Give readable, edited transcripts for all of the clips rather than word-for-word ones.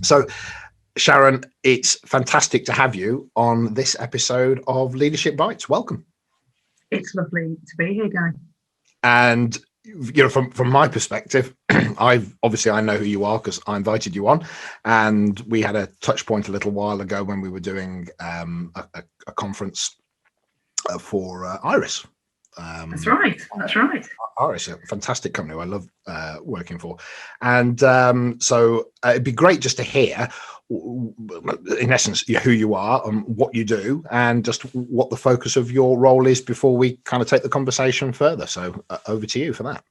So, Sharon, it's fantastic to have you on this episode of Leadership Bites. Welcome. It's lovely to be here, Guy. And from my perspective, I know who you are because I invited you on, and we had a touch point a little while ago when we were doing a conference for Iris. That's right. Iris, a fantastic company I love working for. And so it'd be great just to hear, in essence, who you are and what you do, and just what the focus of your role is before we kind of take the conversation further. So over to you for that.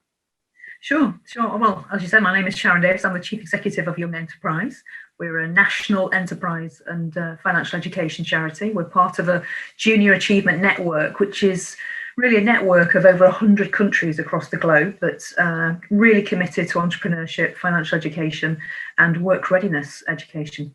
Sure. Well, as you said, my name is Sharon Davies. I'm the Chief Executive of Young Enterprise. We're a national enterprise and financial education charity. We're part of a junior achievement network, which is really a network of over 100 countries across the globe that's really committed to entrepreneurship, financial education, and work readiness education.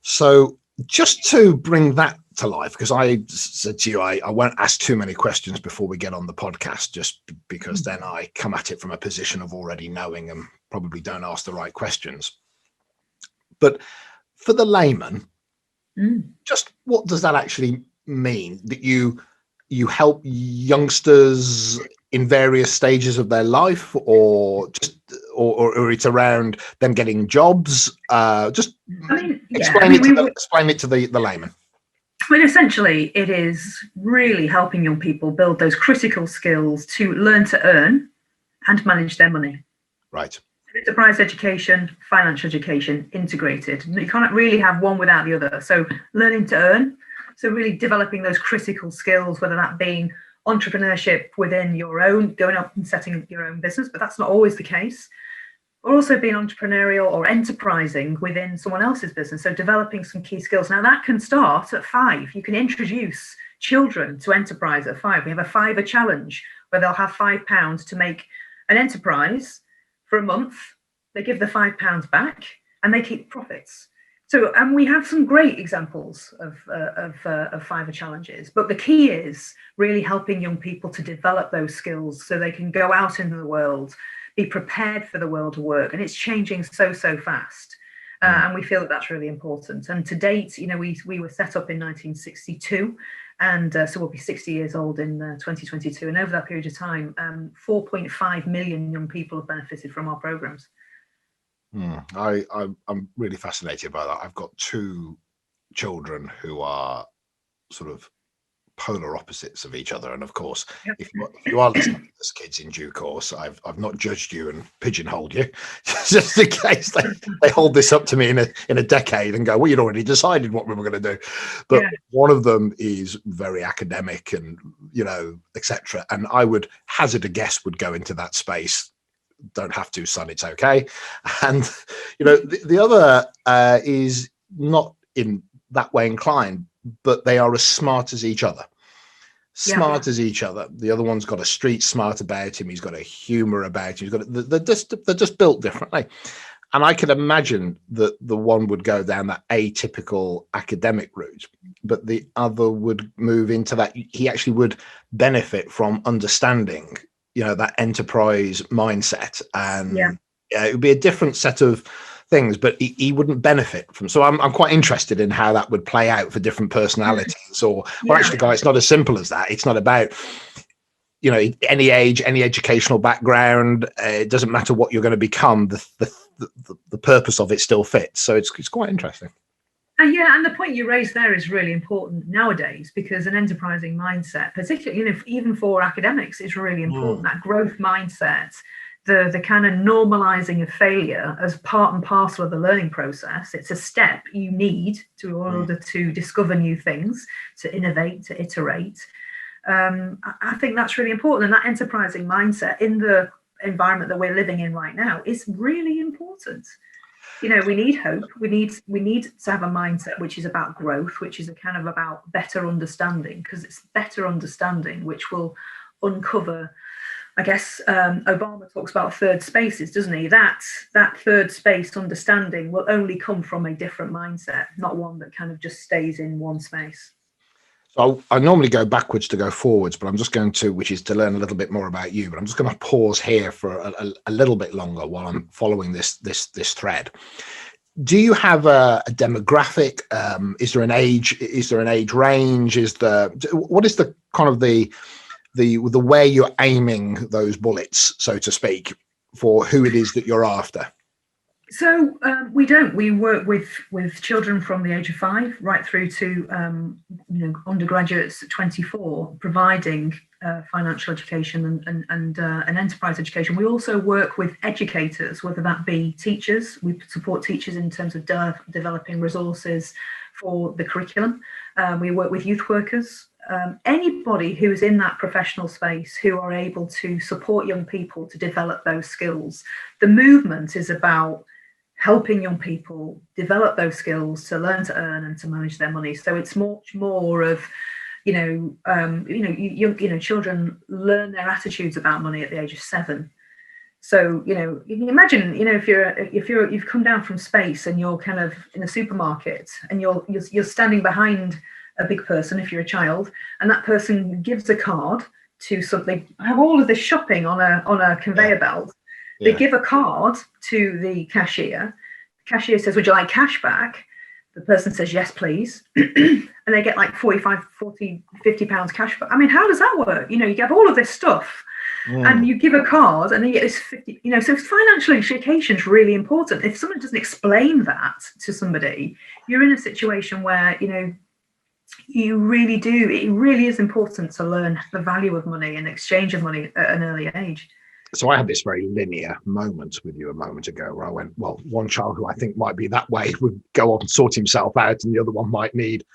So just to bring that to life, because I said to you, I won't ask too many questions before we get on the podcast, just because then I come at it from a position of already knowing and probably don't ask the right questions. But for the layman, just what does that actually mean? That you help youngsters in various stages of their life, or it's around them getting jobs? Explain it to the layman. I mean, essentially, it is really helping young people build those critical skills to learn to earn and manage their money. Right. Enterprise education, financial education, integrated. You can't really have one without the other. So learning to earn, so really developing those critical skills, whether that being entrepreneurship within your own, going up and setting your own business, but that's not always the case. Or also being entrepreneurial or enterprising within someone else's business. So developing some key skills. Now that can start at 5. You can introduce children to enterprise at 5. We have a fiver challenge where they'll have £5 to make an enterprise for a month. They give the £5 back and they keep profits. So, and we have some great examples of fiver challenges, but the key is really helping young people to develop those skills so they can go out into the world, be prepared for the world of work. And it's changing so fast. And we feel that that's really important. And to date, we were set up in 1962, and so we'll be 60 years old in 2022. And over that period of time, 4.5 million young people have benefited from our programs. I'm really fascinated by that. I've got 2 children who are sort of polar opposites of each other, and of course, if you are listening to this, kids, in due course, I've not judged you and pigeonholed you, just in case they hold this up to me in a decade and go, well, you'd already decided what we were going to do. But one of them is very academic and etc. And I would hazard a guess would go into that space. Don't have to, son, it's okay. And the other is not in that way inclined, but they are as smart as each other. As each other. The other one's got a street smart about him. He's got a humor about him. They're just built differently. And I can imagine that the one would go down that atypical academic route, but the other would move into that. He actually would benefit from understanding, that enterprise mindset, and it would be a different set of things, but he wouldn't benefit from. So I'm quite interested in how that would play out for different personalities. Or actually, guys, it's not as simple as that. It's not about any age, any educational background. It doesn't matter what you're going to become. The purpose of it still fits. So it's quite interesting. And the point you raised there is really important nowadays, because an enterprising mindset, particularly even for academics, is really important. That growth mindset. The kind of normalizing of failure as part and parcel of the learning process. It's a step you need in order to discover new things, to innovate, to iterate. I think that's really important. And that enterprising mindset in the environment that we're living in right now is really important. We need hope. We need to have a mindset which is about growth, which is a kind of about better understanding, because it's better understanding which will uncover. I guess Obama talks about third spaces, doesn't he? That third space understanding will only come from a different mindset, not one that kind of just stays in one space. So I normally go backwards to go forwards, but I'm just going to, which is to learn a little bit more about you. But I'm just going to pause here for a little bit longer while I'm following this thread. Do you have a demographic? Is there an age? Is there an age range? What is the kind of the way you're aiming those bullets, so to speak, for who it is that you're after? So we work with children from the age of 5 right through to undergraduates at 24, providing financial education and enterprise education. We also work with educators, whether that be teachers. We support teachers in terms of developing resources for the curriculum. We work with youth workers. Anybody who's in that professional space who are able to support young people to develop those skills. The movement is about helping young people develop those skills to learn to earn and to manage their money. So it's much more of, children learn their attitudes about money at the age of 7. So, you can imagine, if you've come down from space and you're kind of in a supermarket and you're standing behind a big person, if you're a child, and that person gives a card to something, have all of this shopping on a conveyor belt. They give a card to the cashier. The cashier says, "Would you like cash back?" The person says, "Yes, please." And they get like 45, 40, 50 pounds cash back. I mean, how does that work? You get all of this stuff and you give a card and then you get this 50, so financial education is really important. If someone doesn't explain that to somebody, you're in a situation where, you really do. It really is important to learn the value of money and exchange of money at an early age. So I had this very linear moment with you a moment ago where I went, well, one child who I think might be that way would go off and sort himself out, and the other one might need,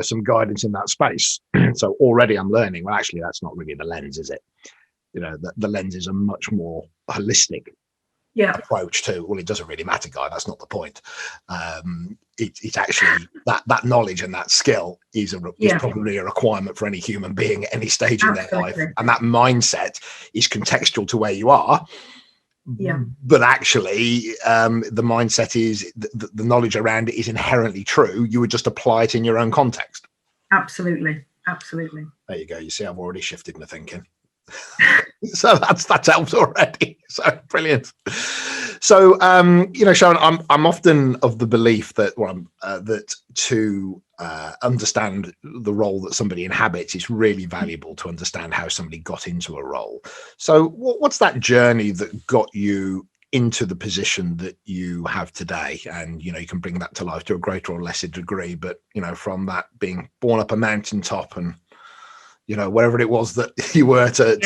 some guidance in that space. So already I'm learning, well, actually, that's not really the lens, is it? The lens is a much more holistic approach to, well, it doesn't really matter, guy, that's not the point. It's actually that knowledge and that skill is probably a requirement for any human being at any stage in their life, and that mindset is contextual to where you are. But actually the mindset is the knowledge around it is inherently true. You would just apply it in your own context. Absolutely. There you go. You see, I've already shifted my thinking. So that's helped already. So brilliant. So Sharon, I'm often of the belief that to understand the role that somebody inhabits, it's really valuable to understand how somebody got into a role. So what's that journey that got you into the position that you have today? And you can bring that to life to a greater or lesser degree, but from that being born up a mountaintop and wherever it was that you were to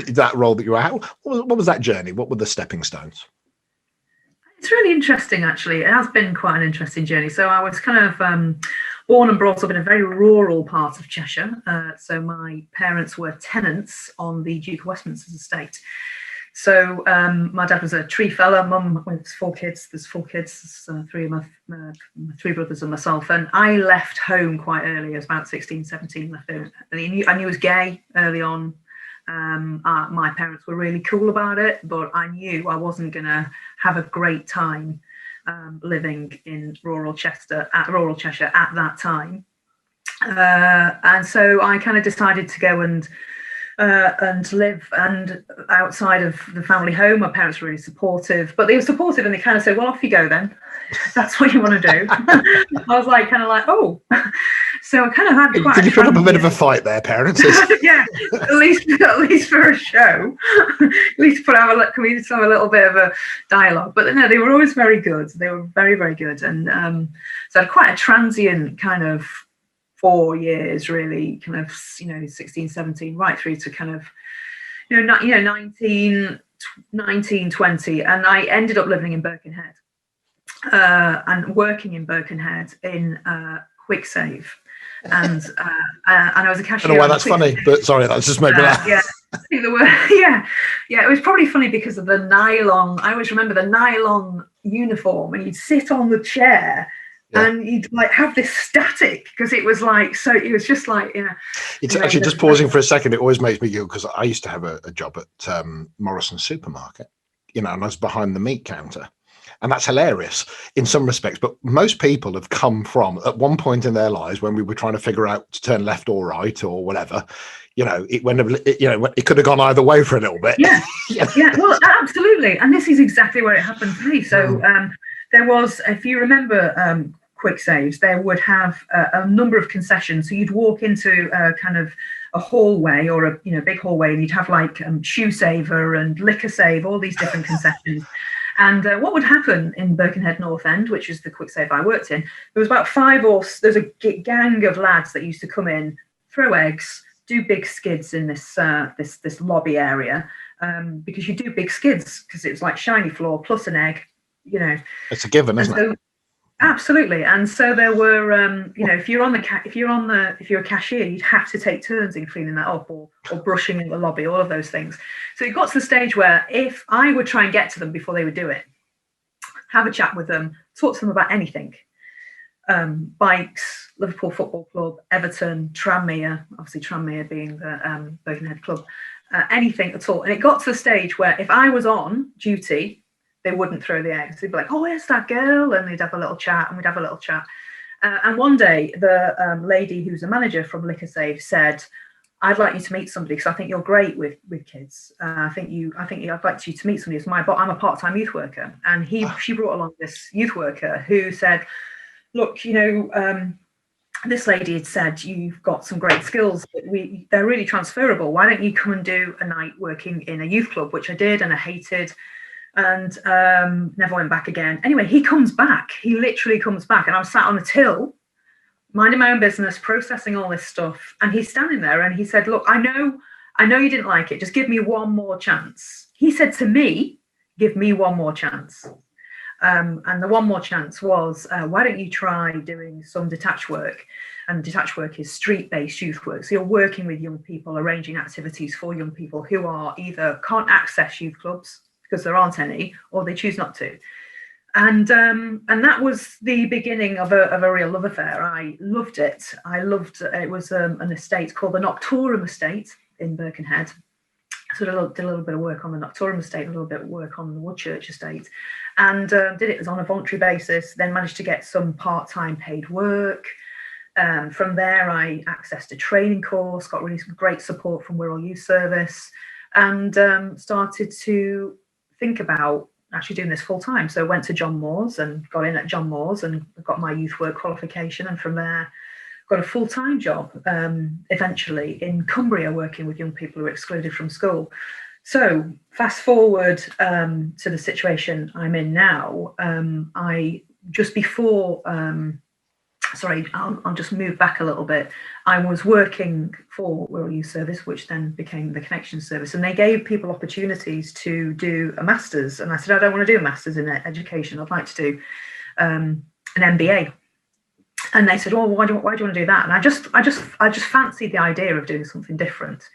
that role that you were. What was that journey? What were the stepping stones? It's really interesting, actually. It has been quite an interesting journey. So I was kind of born and brought up in a very rural part of Cheshire. So my parents were tenants on the Duke of Westminster's estate. So my dad was a tree fella. Mum with 4 kids. There's 4 kids. There's 3 of my 3 brothers and myself. And I left home quite early. I was about 16, 17. Left home. I knew I was gay early on. My parents were really cool about it, but I knew I wasn't going to have a great time living in rural Cheshire at that time. And so I kind of decided to go and live and outside of the family home. My parents were really supportive, but they were supportive and they kind of said, well, off you go then. That's what you want to do. I was oh. So I kind of had quite. Did you put up a bit of a fight there, parents? Yeah, at least for a show. At least can we just have a little bit of a dialogue? But no, they were always very good. They were very, very good. And so I had quite a transient kind of 4 years, really, kind of 16, 17, right through to kind of 19, 20, and I ended up living in Birkenhead and working in Birkenhead in QuickSave. And I was a cashier. I don't know why that's funny, but sorry, that's just made me laugh. Yeah, I think it was probably funny because of the nylon. I always remember the nylon uniform, and you'd sit on the chair. Yeah. And you'd have this static because it was it was just It's actually just pausing for a second. It always makes me giggle because I used to have a job at Morrison's supermarket, and I was behind the meat counter. and that's hilarious in some respects. But most people have come from, at one point in their lives when we were trying to figure out to turn left or right or whatever, it could have gone either way for a little bit. Yeah. Yeah, well, absolutely. And this is exactly where it happened for me. So there was, if you remember, quick saves, there would have a number of concessions. So you'd walk into a kind of a hallway or a big hallway, and you'd have like shoe saver and liquor save, all these different concessions. And what would happen in Birkenhead North End, which is the quick save I worked in, there was about there's a gang of lads that used to come in, throw eggs, do big skids in this lobby area, because you do big skids because it was like shiny floor plus an egg, It's a given, isn't it? Absolutely. And so there were, if you're a cashier, you'd have to take turns in cleaning that up or brushing in the lobby, all of those things. So it got to the stage where if I would try and get to them before they would do it, have a chat with them, talk to them about anything, bikes, Liverpool Football Club, Everton, Tranmere, obviously Tranmere being the Birkenhead club, anything at all. And it got to the stage where if I was on duty, they wouldn't throw the eggs. They'd be like, "Oh, where's that girl?" And they'd have a little chat, and we'd have a little chat. And one day, the lady who's a manager from Liquor Save said, "I'd like you to meet somebody because I think you're great with kids. I'd like you to meet somebody. I'm a part-time youth worker." And she brought along this youth worker who said, "Look, this lady had said you've got some great skills, but they're really transferable. Why don't you come and do a night working in a youth club?" Which I did, and I hated. And never went back again. Anyway, he comes back. He literally comes back, and I'm sat on the till, minding my own business, processing all this stuff. And he's standing there, and he said, "Look, I know you didn't like it. Just give me one more chance." He said to me, "Give me one more chance." And the one more chance was, why don't you try doing some detached work? And detached work is street-based youth work. So you're working with young people, arranging activities for young people who are either can't access youth clubs because there aren't any, or they choose not to. And that was the beginning of a real love affair. I loved it. It was an estate called the Noctorum Estate in Birkenhead. So did a little bit of work on the Noctorum Estate, a little bit of work on the Woodchurch Estate, and did it on a voluntary basis, then managed to get some part-time paid work. From there, I accessed a training course, got really some great support from Wirral Youth Service, and started to think about actually doing this full time. So went to John Moores and got in at John Moores and got my youth work qualification, and from there got a full-time job eventually in Cumbria, working with young people who are excluded from school. So fast forward to the situation I'm in now. I'll just move back a little bit. I was working for Wirral Youth Service, which then became the Connection Service, and they gave people opportunities to do a master's. And I said, I don't want to do a master's in education. I'd like to do an MBA. And they said, "Oh, why do you want to do that?" And I just fancied the idea of doing something different.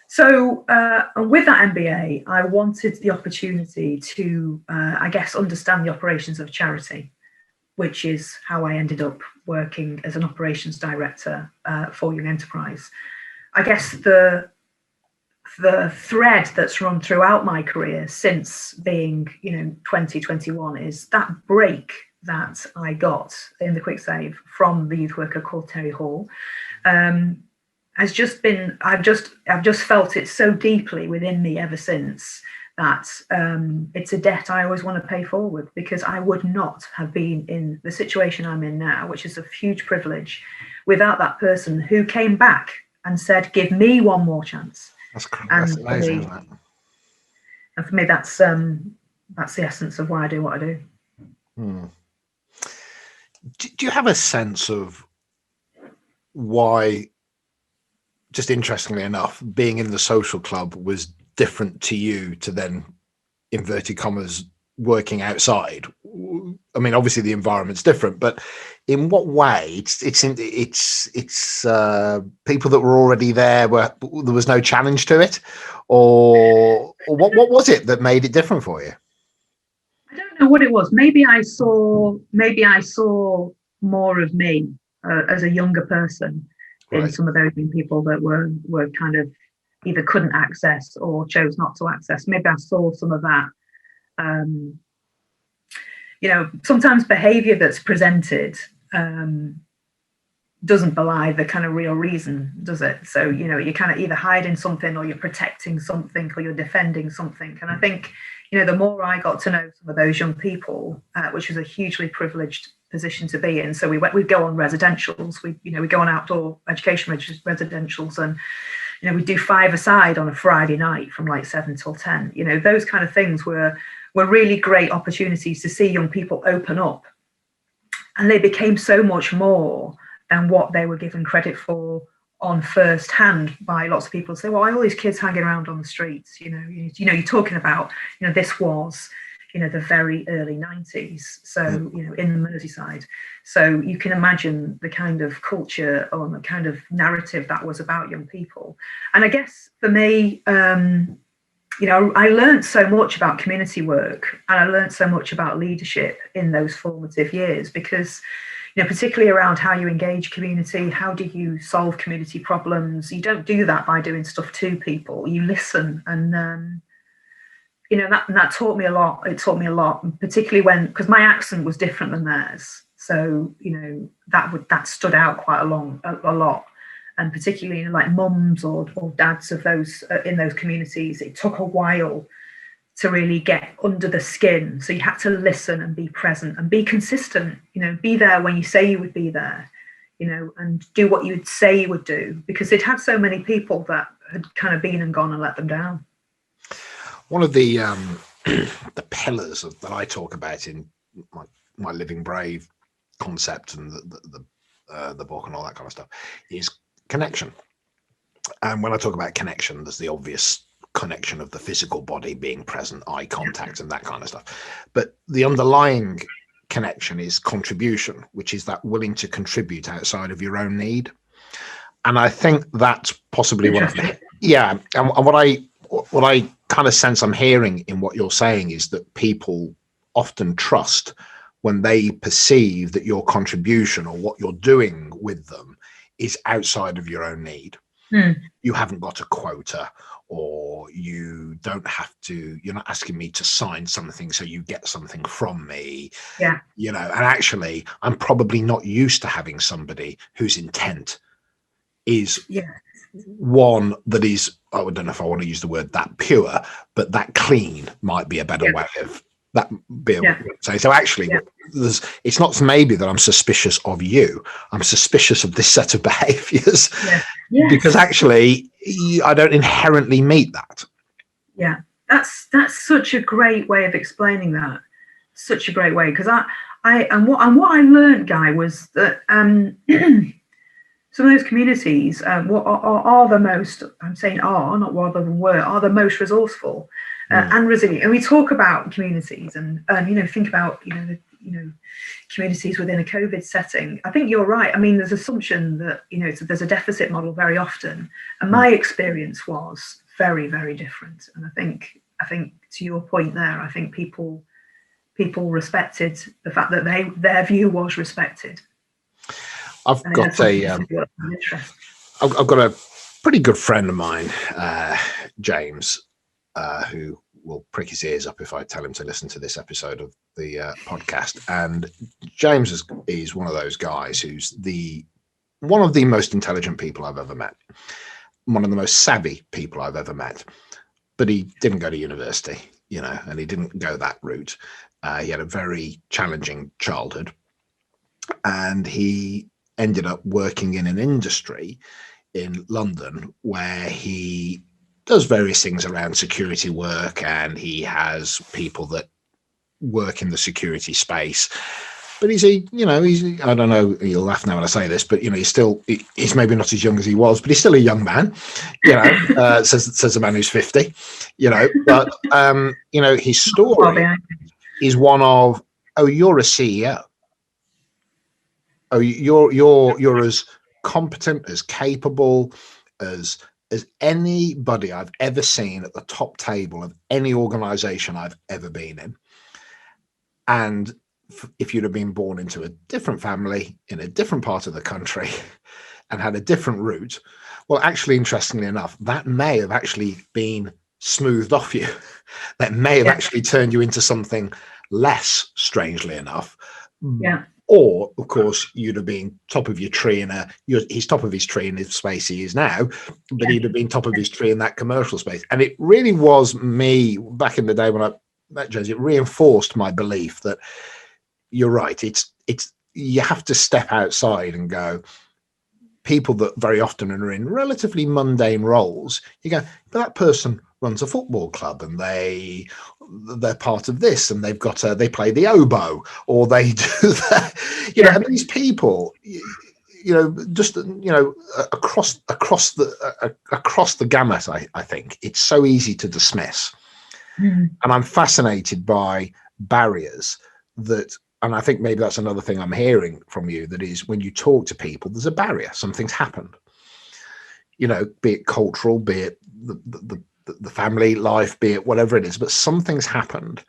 So with that MBA, I wanted the opportunity to, understand the operations of charity, which is how I ended up working as an operations director for Young Enterprise. I guess the thread that's run throughout my career since being, 2021 is that break that I got in the quick save from the youth worker called Terry Hall. Has just been, I've just felt it so deeply within me ever since that it's a debt I always want to pay forward, because I would not have been in the situation I'm in now, which is a huge privilege, without that person who came back and said, "Give me one more chance." That's amazing, isn't it? And for me, that's the essence of why I do what I do. Do you have a sense of why, just interestingly enough, being in the social club was different to you to then, inverted commas, working outside? I mean, obviously the environment's different, but in what way? It's people that were already there, where there was no challenge to it, or what was it that made it different for you? I don't know what it was. Maybe I saw more of me as a younger person in some of those people that were kind of either couldn't access or chose not to access. Maybe I saw some of that. sometimes behavior that's presented doesn't belie the kind of real reason, does it? So, you're kind of either hiding something, or you're protecting something, or you're defending something. And I think, the more I got to know some of those young people, which was a hugely privileged position to be in. So we'd go on residentials, we go on outdoor education residentials, and we do 5-a-side on a Friday night from like 7 till 10. Those kind of things were really great opportunities to see young people open up, and they became so much more than what they were given credit for on first hand by lots of people. Say, well, why are all these kids hanging around on the streets? You're talking about, this was, the very early 90s. So, in the Merseyside. So you can imagine the kind of culture or the kind of narrative that was about young people. And I guess for me, I learned so much about community work, and I learned so much about leadership in those formative years, because particularly around how you engage community, how do you solve community problems? You don't do that by doing stuff to people. You listen, and that taught me a lot. It taught me a lot, particularly because my accent was different than theirs. So that stood out quite a lot, and particularly like mums or dads of those in those communities, it took a while to really get under the skin. So you had to listen and be present and be consistent, be there when you say you would be there, and do what you would say you would do, because they'd had so many people that had kind of been and gone and let them down. One of the the pillars that I talk about in my Living Brave concept and the book and all that kind of stuff is connection. And when I talk about connection, there's the obvious connection of the physical body being present, eye contact, and that kind of stuff. But the underlying connection is contribution, which is that willing to contribute outside of your own need. And I think that's possibly what I kind of sense I'm hearing in what you're saying is that people often trust when they perceive that your contribution or what you're doing with them is outside of your own need. You haven't got a quota, or you don't have to, you're not asking me to sign something so you get something from me. Yeah. And actually I'm probably not used to having somebody whose intent is one that is, I don't know if I want to use the word that pure, but that clean might be a better way of that being say. So actually it's not maybe that I'm suspicious of you, I'm suspicious of this set of behaviors because actually I don't inherently meet that. That's such a great way of explaining that. Such a great way, because what I learned, Guy, was that some of those communities are the most, I'm saying are, not rather than were, are the most resourceful and resilient. And we talk about communities and think about communities within a COVID setting. I think you're right. I mean, there's assumption that there's a deficit model very often, and my experience was very, very different. And I think to your point there, I think people respected the fact that their view was respected. I've got a pretty good friend of mine, James, who will prick his ears up if I tell him to listen to this episode of the podcast. And James is one of those guys who's one of the most intelligent people I've ever met, one of the most savvy people I've ever met. But he didn't go to university, and he didn't go that route. He had a very challenging childhood, and he ended up working in an industry in London where he does various things around security work, and he has people that work in the security space. But he's I don't know, you'll laugh now when I say this, but he's maybe not as young as he was, but he's still a young man, says a man who's 50, but his story is one of, you're a CEO. You're as competent, as capable as anybody I've ever seen at the top table of any organization I've ever been in. And if you'd have been born into a different family in a different part of the country and had a different route, well, actually, interestingly enough, that may have actually been smoothed off you. That may have actually turned you into something less, strangely enough. Yeah. Or, of course, you'd have been top of your tree he's top of his tree in the space he is now, but he'd have been top of his tree in that commercial space. And it really was me back in the day when I met James, it reinforced my belief that you're right. It's you have to step outside and go, people that very often are in relatively mundane roles, you go, but that person runs a football club and they're part of this, and they've got they play the oboe, or they do that, know, and these people, just across the gamut, I think it's so easy to dismiss. And I'm fascinated by barriers that, and I think maybe that's another thing I'm hearing from you, that is, when you talk to people, there's a barrier. Something's happened, be it cultural, be it the family life, be it whatever it is, but something's happened.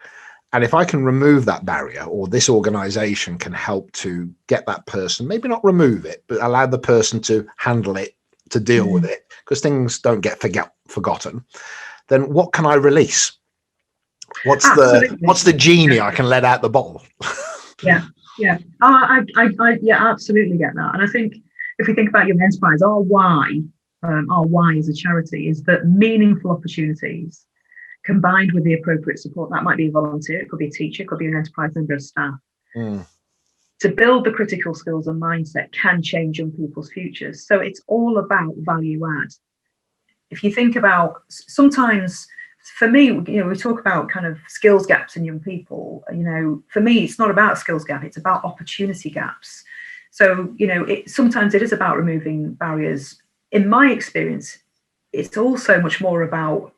And if I can remove that barrier, or this organization can help to get that person, maybe not remove it, but allow the person to handle it, to deal with it, because things don't get forgotten, then what can I release? What's the genie I can let out the bottle? Yeah. I absolutely get that. And I think if we think about your enterprise, our why as a charity is that meaningful opportunities combined with the appropriate support, that might be a volunteer, it could be a teacher, it could be an enterprise member of staff, to build the critical skills and mindset can change young people's futures. So it's all about value add. If you think about, sometimes for me, we talk about kind of skills gaps in young people. For me, it's not about a skills gap, it's about opportunity gaps. So, sometimes it is about removing barriers. In my experience, it's also much more about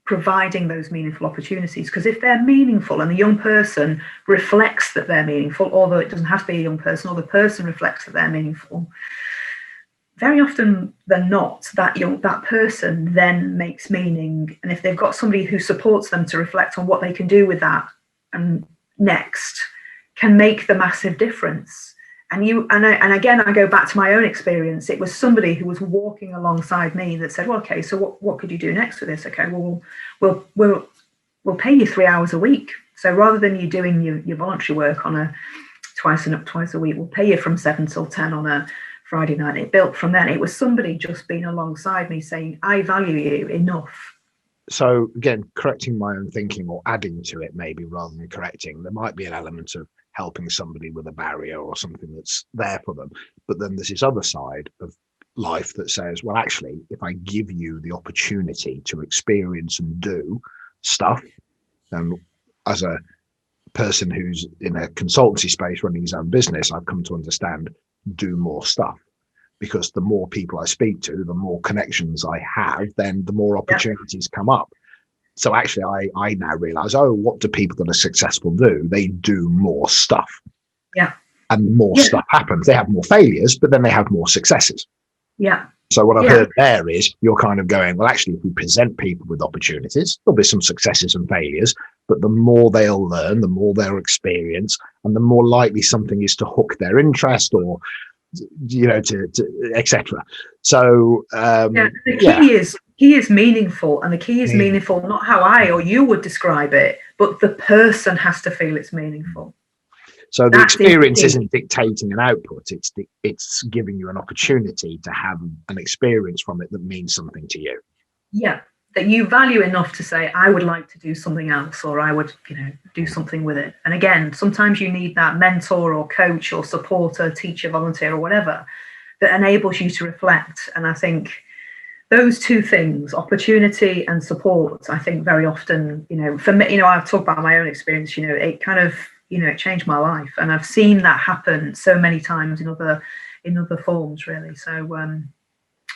providing those meaningful opportunities, because if they're meaningful and the young person reflects that they're meaningful, although it doesn't have to be a young person, or the person reflects that they're meaningful, very often than not, that person then makes meaning. And if they've got somebody who supports them to reflect on what they can do with that and next, can make the massive difference. And again, I go back to my own experience. It was somebody who was walking alongside me that said, well, okay, so what could you do next with this? Okay, well, we'll pay you 3 hours a week. So rather than you doing your voluntary work on twice a week, we'll pay you from 7 till 10 on a Friday night. It built from then. It was somebody just being alongside me saying, I value you enough. So again, correcting my own thinking, or adding to it maybe rather than correcting, there might be an element of helping somebody with a barrier or something that's there for them. But then there's this other side of life that says, well, actually, if I give you the opportunity to experience and do stuff, and as a person who's in a consultancy space running his own business, I've come to understand, do more stuff. Because the more people I speak to, the more connections I have, then the more opportunities come up. So actually, I now realize, what do people that are successful do? They do more stuff. Yeah. And more stuff happens. They have more failures, but then they have more successes. Yeah. So what I've heard there is you're kind of going, well, actually, if we present people with opportunities, there'll be some successes and failures, but the more they'll learn, the more they'll experience, and the more likely something is to hook their interest, or to etc. So the key is meaningful, and the key is meaningful, not how I or you would describe it, but the person has to feel it's meaningful. So the experience isn't dictating an output, it's giving you an opportunity to have an experience from it that means something to you. Yeah, that you value enough to say, I would like to do something else, or I would do something with it. And again, sometimes you need that mentor or coach or supporter, teacher, volunteer, or whatever, that enables you to reflect. And I think those two things, opportunity and support, I think very often, for me, I've talked about my own experience, it kind of, it changed my life. And I've seen that happen so many times in other forms, really. So,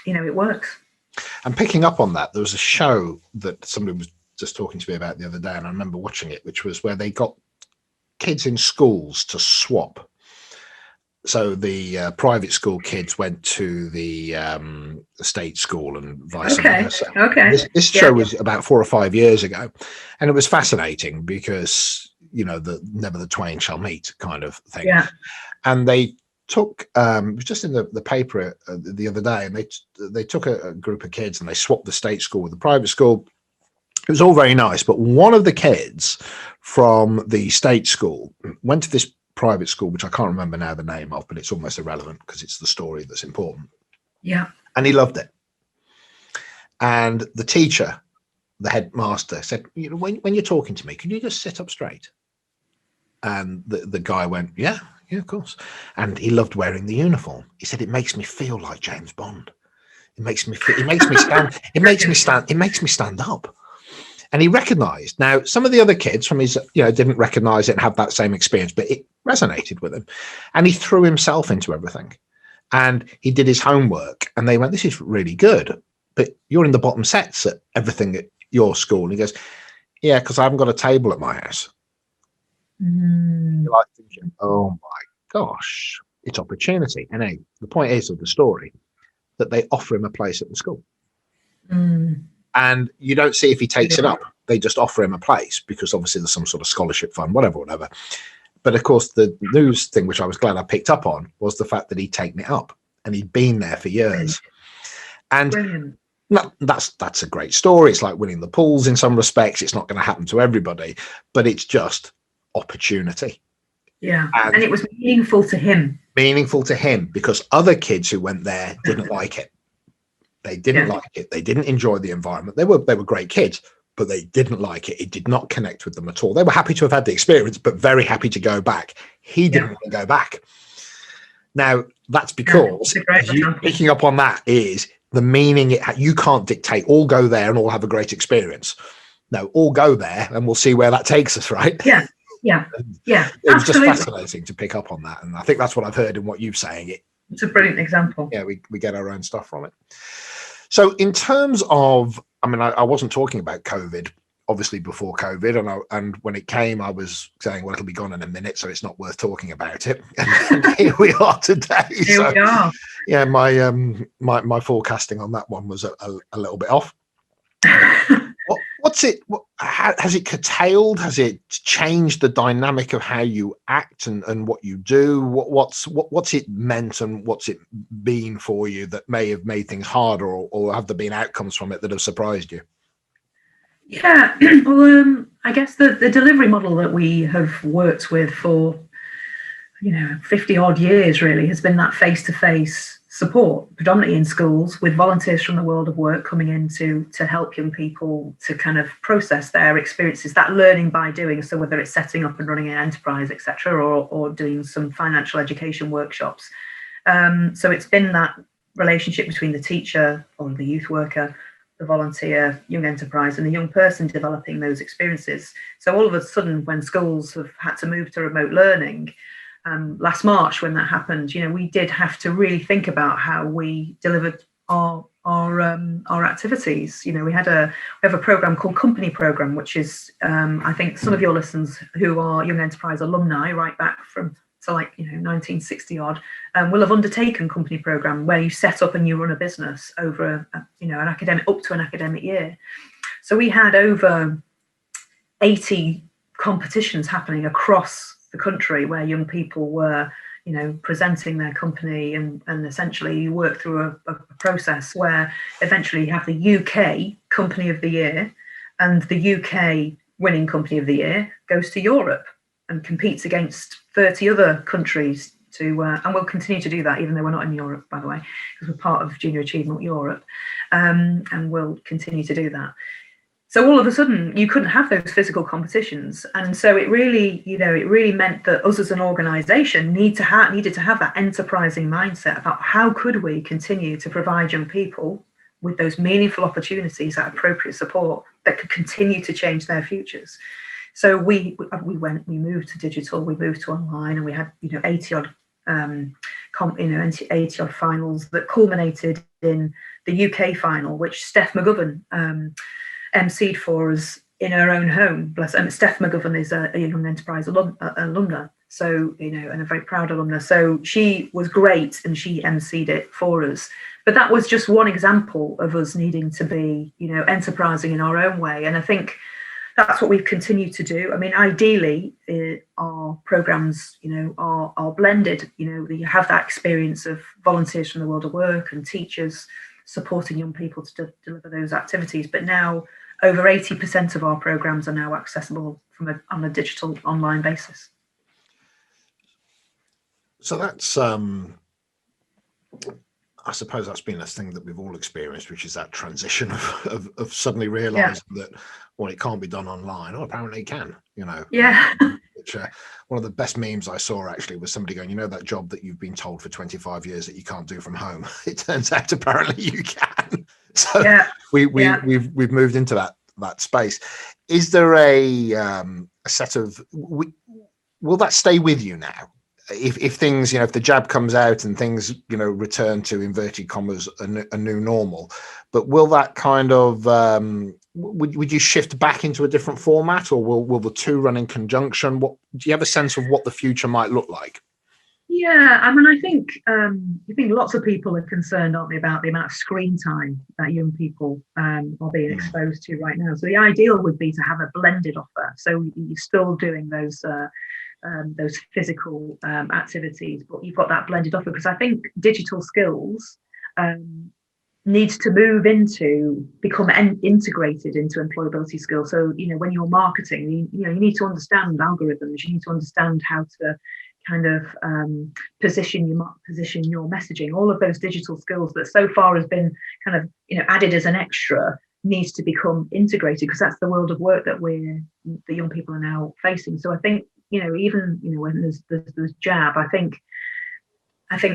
it works. And picking up on that, there was a show that somebody was just talking to me about the other day, and I remember watching it, which was where they got kids in schools to swap. So the private school kids went to the state school and vice versa. Okay. This show was about 4 or 5 years ago, and it was fascinating because never the twain shall meet kind of thing. Yeah. And they took it was just in the paper the other day, and they took a group of kids and they swapped the state school with the private school, It was all very nice, but one of the kids from the state school went to this private school, which I can't remember now the name of, but it's almost irrelevant because it's the story that's important. Yeah. And he loved it. And the teacher, the headmaster, said, you know, when you're talking to me, can you just sit up straight? And the guy went, yeah, of course. And he loved wearing the uniform. He said, it makes me feel like James Bond. It makes me stand up. And he recognized. Now, some of the other kids from his, didn't recognize it and have that same experience, but it resonated with him. And he threw himself into everything. And he did his homework. And they went, this is really good, but you're in the bottom sets at everything at your school. And he goes, yeah, because I haven't got a table at my house. You're like thinking, oh my gosh, it's opportunity. And the point is of the story that they offer him a place at the school. And you don't see if he takes it up. They just offer him a place because obviously there's some sort of scholarship fund, whatever. But of course, the news thing, which I was glad I picked up on, was the fact that he'd taken it up and he'd been there for years. And that's a great story. It's like winning the pools in some respects. It's not going to happen to everybody, but it's just opportunity. Yeah. And it was meaningful to him. Meaningful to him because other kids who went there didn't like it. They didn't like it. They didn't enjoy the environment. They were great kids, but they didn't like it. It did not connect with them at all. They were happy to have had the experience, but very happy to go back. He didn't want to go back. Now, that's because you picking up on that is the meaning you can't dictate, all go there and all have a great experience. No, all go there and we'll see where that takes us, right? Yeah. It was just fascinating to pick up on that. And I think that's what I've heard in what you're saying. It's a brilliant example. Yeah, we get our own stuff from it. So in terms of, I wasn't talking about COVID, obviously before COVID, and when it came, I was saying, well, it'll be gone in a minute, so it's not worth talking about it. And here we are today. Here we are. Yeah, my forecasting on that one was a little bit off. Has it curtailed? Has it changed the dynamic of how you act and what you do? What's it meant and what's it been for you that may have made things harder, or have there been outcomes from it that have surprised you? Yeah, well, I guess the delivery model that we have worked with for 50 odd years really has been that face-to-face support, predominantly in schools, with volunteers from the world of work coming in to help young people to kind of process their experiences, that learning by doing. So whether it's setting up and running an enterprise, etc., or doing some financial education workshops. So it's been that relationship between the teacher or the youth worker, the volunteer, young enterprise, and the young person developing those experiences. So all of a sudden, when schools have had to move to remote learning, last March when that happened, we did have to really think about how we delivered our activities. We have a program called Company Program, which is I think some of your listeners who are young enterprise alumni, right back from 1960 odd, will have undertaken Company Program, where you set up and you run a business over an academic up to an academic year. So we had over 80 competitions happening across the country where young people were presenting their company, and essentially you work through a process where eventually you have the UK Company of the Year, and the UK winning Company of the Year goes to Europe and competes against 30 other countries and we'll continue to do that even though we're not in Europe, by the way, because we're part of Junior Achievement Europe, and we'll continue to do that. So all of a sudden, you couldn't have those physical competitions, and so it really meant that us as an organisation needed to have that enterprising mindset about how could we continue to provide young people with those meaningful opportunities, that appropriate support that could continue to change their futures. So we moved to digital, we moved to online, and we had 80 odd 80 odd finals that culminated in the UK final, which Steph McGovern emceed for us in her own home. Bless her. Steph McGovern is a young enterprise alumna, so and a very proud alumna. So she was great, and she emceed it for us. But that was just one example of us needing to be, enterprising in our own way. And I think that's what we've continued to do. I mean, ideally, our programs, are blended. You have that experience of volunteers from the world of work and teachers supporting young people to deliver those activities. But now over 80% of our programs are now accessible on a digital online basis. So that's I suppose that's been a thing that we've all experienced, which is that transition of suddenly realizing that, well, it can't be done online. Oh, apparently it can, which one of the best memes I saw actually was somebody going, that job that you've been told for 25 years that you can't do from home, it turns out apparently you can. So we've moved into that space. Is there a set of, will that stay with you now? If things, if the jab comes out and things, return to inverted commas a new normal, but will that kind of, would you shift back into a different format, or will the two run in conjunction? What do you have a sense of what the future might look like? Yeah, I mean, I think lots of people are concerned, aren't they, about the amount of screen time that young people are being exposed to right now. So the ideal would be to have a blended offer. So you're still doing those physical activities, but you've got that blended offer, because I think digital skills needs to move into become integrated into employability skills. So when you're marketing, you need to understand algorithms, you need to understand how to kind of position your messaging. All of those digital skills that so far has been kind of added as an extra needs to become integrated, because that's the world of work that the young people are now facing. So I think even when there's jab, I think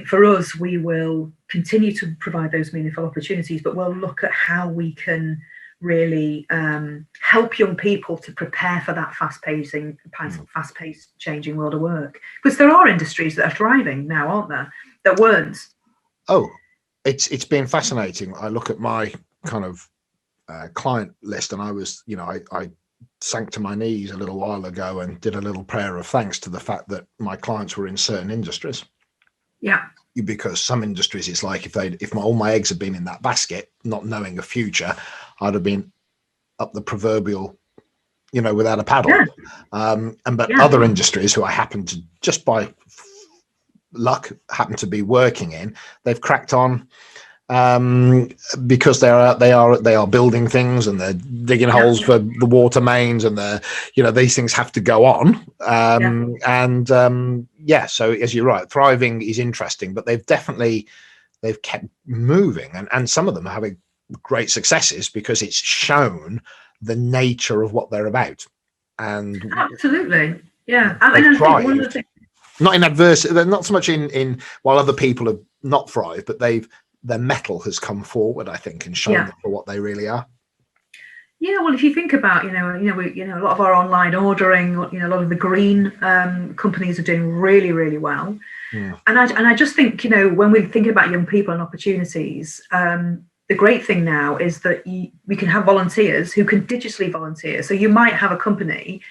for us, we will continue to provide those meaningful opportunities, but we'll look at how we can really help young people to prepare for that fast-paced changing world of work. Because there are industries that are thriving now, aren't there, that weren't? Oh, it's been fascinating. I look at my kind of client list, and I was, I sank to my knees a little while ago and did a little prayer of thanks to the fact that my clients were in certain industries. Yeah. Because some industries, it's like if all my eggs had been in that basket, not knowing a future, I'd have been up the proverbial, without a paddle. But other industries who I happen to, just by luck, happen to be working in, they've cracked on because they are building things, and they're digging holes for the water mains, and these things have to go on. So as you're right, thriving is interesting, but they've kept moving, and some of them are having great successes because it's shown the nature of what they're about. And absolutely, yeah. I mean, one of the things, not in adversity, not so much in while other people have not thrived, but their mettle has come forward, I think, and shown them for what they really are. Yeah, well, if you think about, a lot of our online ordering, a lot of the green companies are doing really, really well. Yeah. And I just think, when we think about young people and opportunities, the great thing now is that we can have volunteers who can digitally volunteer. So you might have a company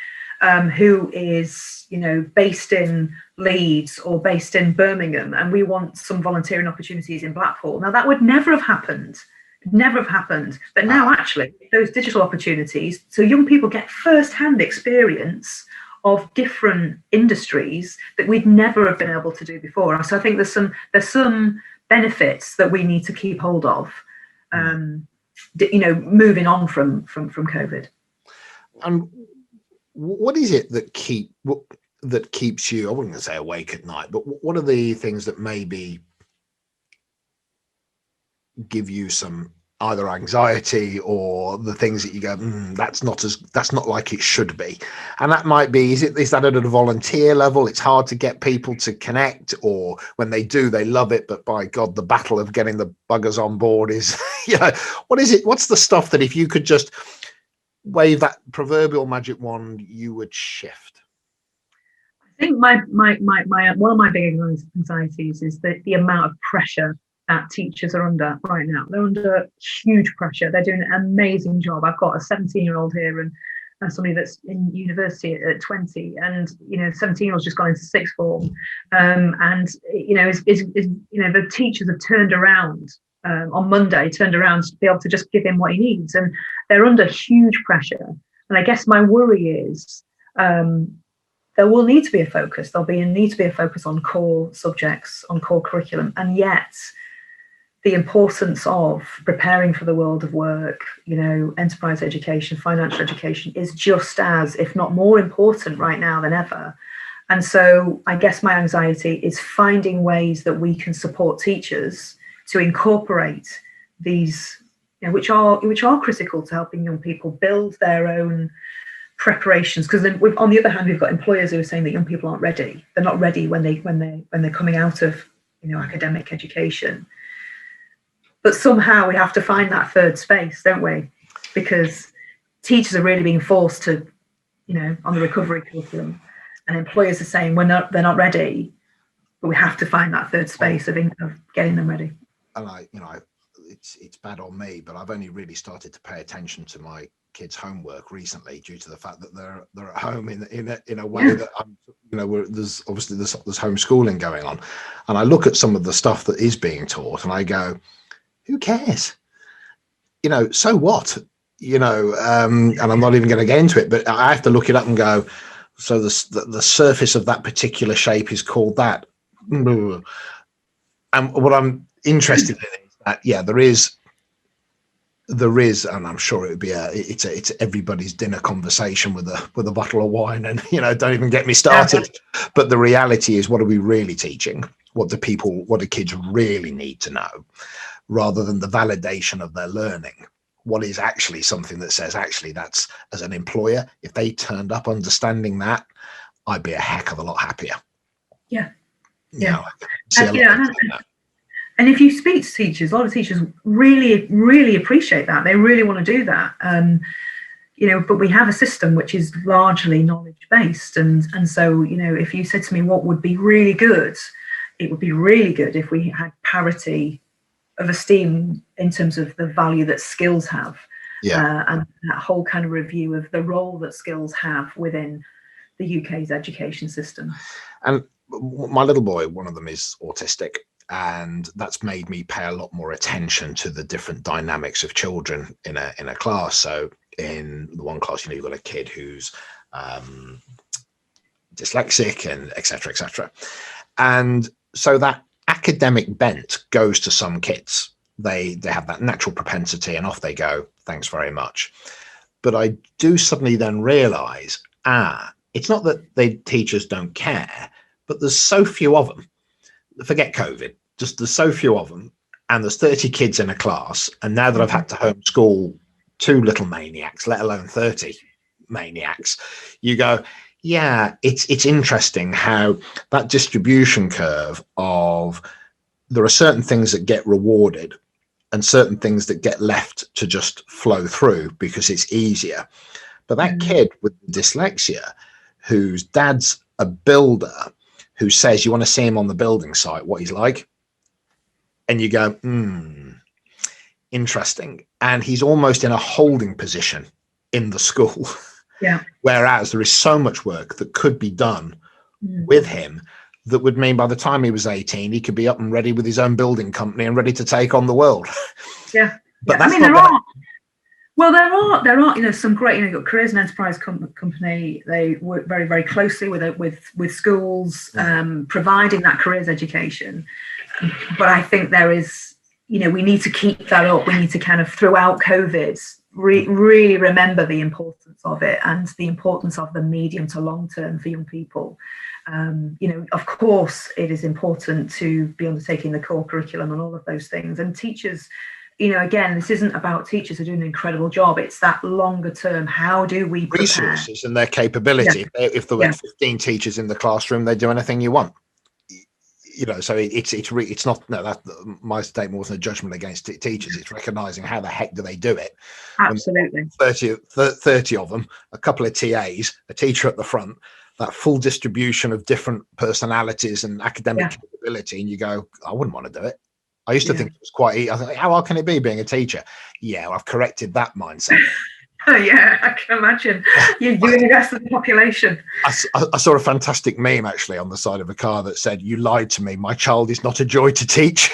who is, based in Leeds or based in Birmingham, and we want some volunteering opportunities in Blackpool. Now, that would never have happened. But now, actually, those digital opportunities, so young people get first-hand experience of different industries that we'd never have been able to do before. So I think there's some benefits that we need to keep hold of, moving on from COVID. And what is it that keeps you, I wouldn't say awake at night, but what are the things that maybe give you some either anxiety, or the things that you go, that's not like it should be? And that might be, is that at a volunteer level, it's hard to get people to connect, or when they do, they love it, but by God, the battle of getting the buggers on board is, what is it? What's the stuff that if you could just wave that proverbial magic wand, you would shift? I think my one of my big anxieties is the amount of pressure that teachers are under right now. They're under huge pressure. They're doing an amazing job. I've got a 17-year-old here and somebody that's in university at 20, and 17-year-old's just gone into sixth form, and the teachers have turned around on Monday, to be able to just give him what he needs, and they're under huge pressure. And I guess my worry is there will need to be a focus. There'll need to be a focus on core subjects, on core curriculum, and yet the importance of preparing for the world of work, enterprise education, financial education is just as, if not more important right now than ever. And so I guess my anxiety is finding ways that we can support teachers to incorporate these, which are critical to helping young people build their own preparations. Because then, on the other hand, we've got employers who are saying that young people aren't ready. They're not ready when they're coming out of academic education. But somehow we have to find that third space, don't we? Because teachers are really being forced to, on the recovery curriculum, and employers are saying they're not ready, but we have to find that third space of getting them ready. And it's bad on me, but I've only really started to pay attention to my kids' homework recently due to the fact that they're at home in a way that I'm, there's obviously there's homeschooling going on, and I look at some of the stuff that is being taught, and I go, who cares? So what? And I'm not even going to get into it, but I have to look it up and go, so the surface of that particular shape is called that. And what I'm interested in is that, there is, and I'm sure it would be it's everybody's dinner conversation with a bottle of wine, and don't even get me started. But the reality is, what are we really teaching? What do kids really need to know, rather than the validation of their learning? What is actually something that says, actually, that's, as an employer, if they turned up understanding that, I'd be a heck of a lot happier. And if you speak to teachers, a lot of teachers really, really appreciate that. They really want to do that. But we have a system which is largely knowledge-based. And so, if you said to me what would be really good, it would be really good if we had parity of esteem in terms of the value that skills have. And that whole kind of review of the role that skills have within the UK's education system. And my little boy, one of them is autistic, and that's made me pay a lot more attention to the different dynamics of children in a class. So in the one class, you've got a kid who's dyslexic, and et cetera. And so that academic bent goes to some kids. They have that natural propensity, and off they go. Thanks very much. But I do suddenly then realize, it's not that the teachers don't care, but there's so few of them. Forget COVID, just there's so few of them, and there's 30 kids in a class. And now that I've had to homeschool 2 little maniacs, let alone 30 maniacs, you go, it's interesting how that distribution curve of, there are certain things that get rewarded and certain things that get left to just flow through because it's easier. But that kid with dyslexia, whose dad's a builder, who says, you want to see him on the building site, what he's like? And you go, interesting. And he's almost in a holding position in the school. Whereas there is so much work that could be done with him that would mean by the time he was 18, he could be up and ready with his own building company and ready to take on the world. But that's there are some great, you've got Careers and Enterprise Company. They work very, very closely with schools, providing that careers education. But I think there is, we need to keep that up. We need to kind of, throughout COVID, really remember the importance of it and the importance of the medium to long term for young people. Of course, it is important to be undertaking the core curriculum and all of those things. And teachers, again, this isn't about teachers who are doing an incredible job. It's that longer term. How do we prepare? Resources and their capability. If there were 15 teachers in the classroom, they'd do anything you want. So it's not, that my statement wasn't a judgment against teachers. It's recognizing how the heck do they do it. Absolutely. 30 of them, a couple of TAs, a teacher at the front, that full distribution of different personalities and academic capability, and you go, I wouldn't want to do it. I used to think it was quite easy. I thought, how hard can it be being a teacher? I've corrected that mindset. I can imagine. You're the rest of the population. I saw a fantastic meme actually on the side of a car that said, "You lied to me. My child is not a joy to teach."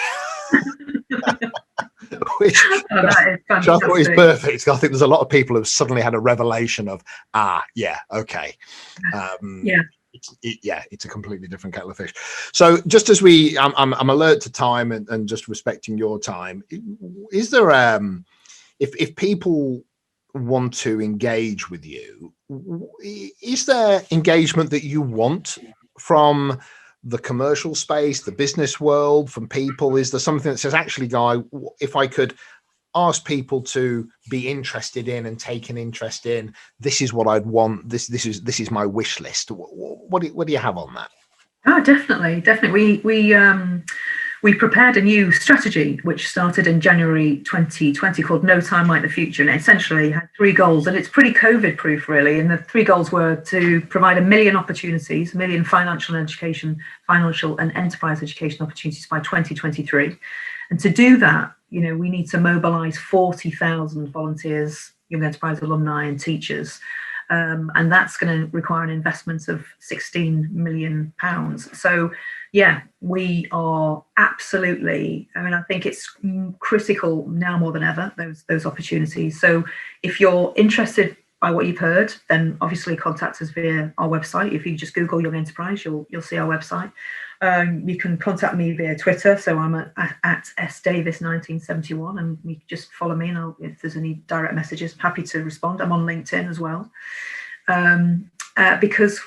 which I thought is perfect. I think there's a lot of people who've suddenly had a revelation of, okay. It's a completely different kettle of fish. So just as I'm alert to time and just respecting your time, is there if people want to engage with you, is there engagement that you want from the commercial space, the business world, from people? Is there something that says, actually, Guy, if I could ask people to be interested in and take an interest in, this is what I'd want, this is my wish list? What do you have on that? Oh, definitely. We prepared a new strategy which started in January 2020 called No Time Like the Future, and it essentially had 3 goals, and it's pretty COVID proof really. And the 3 goals were to provide 1 million opportunities, 1 million financial and enterprise education opportunities by 2023. And to do that, we need to mobilize 40,000 volunteers, young enterprise alumni and teachers. And that's going to require an investment of £16 million. So, yeah, we are absolutely, I think it's critical now more than ever, those opportunities. So if you're interested by what you've heard, then obviously contact us via our website. If you just Google Young Enterprise, you'll see our website. You can contact me via Twitter. So I'm at sdavis1971, and you can just follow me, and if there's any direct messages, happy to respond. I'm on LinkedIn as well. Because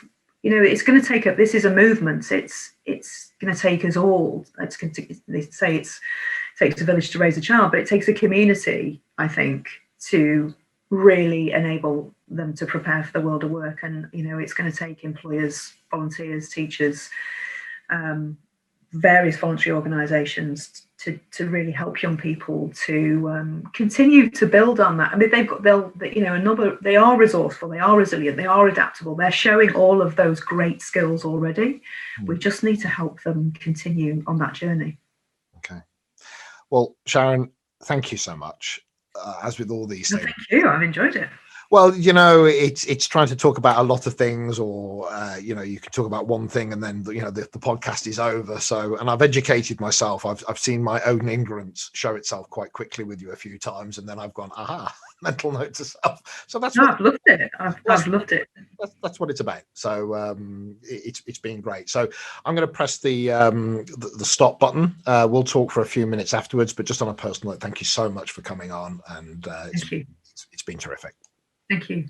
it's going to take up. This is a movement. It's going to take us all. They say it takes a village to raise a child, but it takes a community, I think, to really enable them to prepare for the world of work. And it's going to take employers, volunteers, teachers, various voluntary organisations to really help young people to continue to build on that. They are resourceful, they are resilient, they are adaptable. They're showing all of those great skills already. We just need to help them continue on that journey. Okay. Well, Sharon, thank you so much. As with all these things. Thank you. I've enjoyed it. Well, it's trying to talk about a lot of things, or you can talk about one thing and then the podcast is over. So, and I've educated myself. I've seen my own ignorance show itself quite quickly with you a few times, and then I've gone, aha, mental note to self. So I've loved it. I've loved it. That's what it's about. So it's been great. So I'm going to press the stop button. We'll talk for a few minutes afterwards, but just on a personal note, thank you so much for coming on, and it's been terrific. Thank you.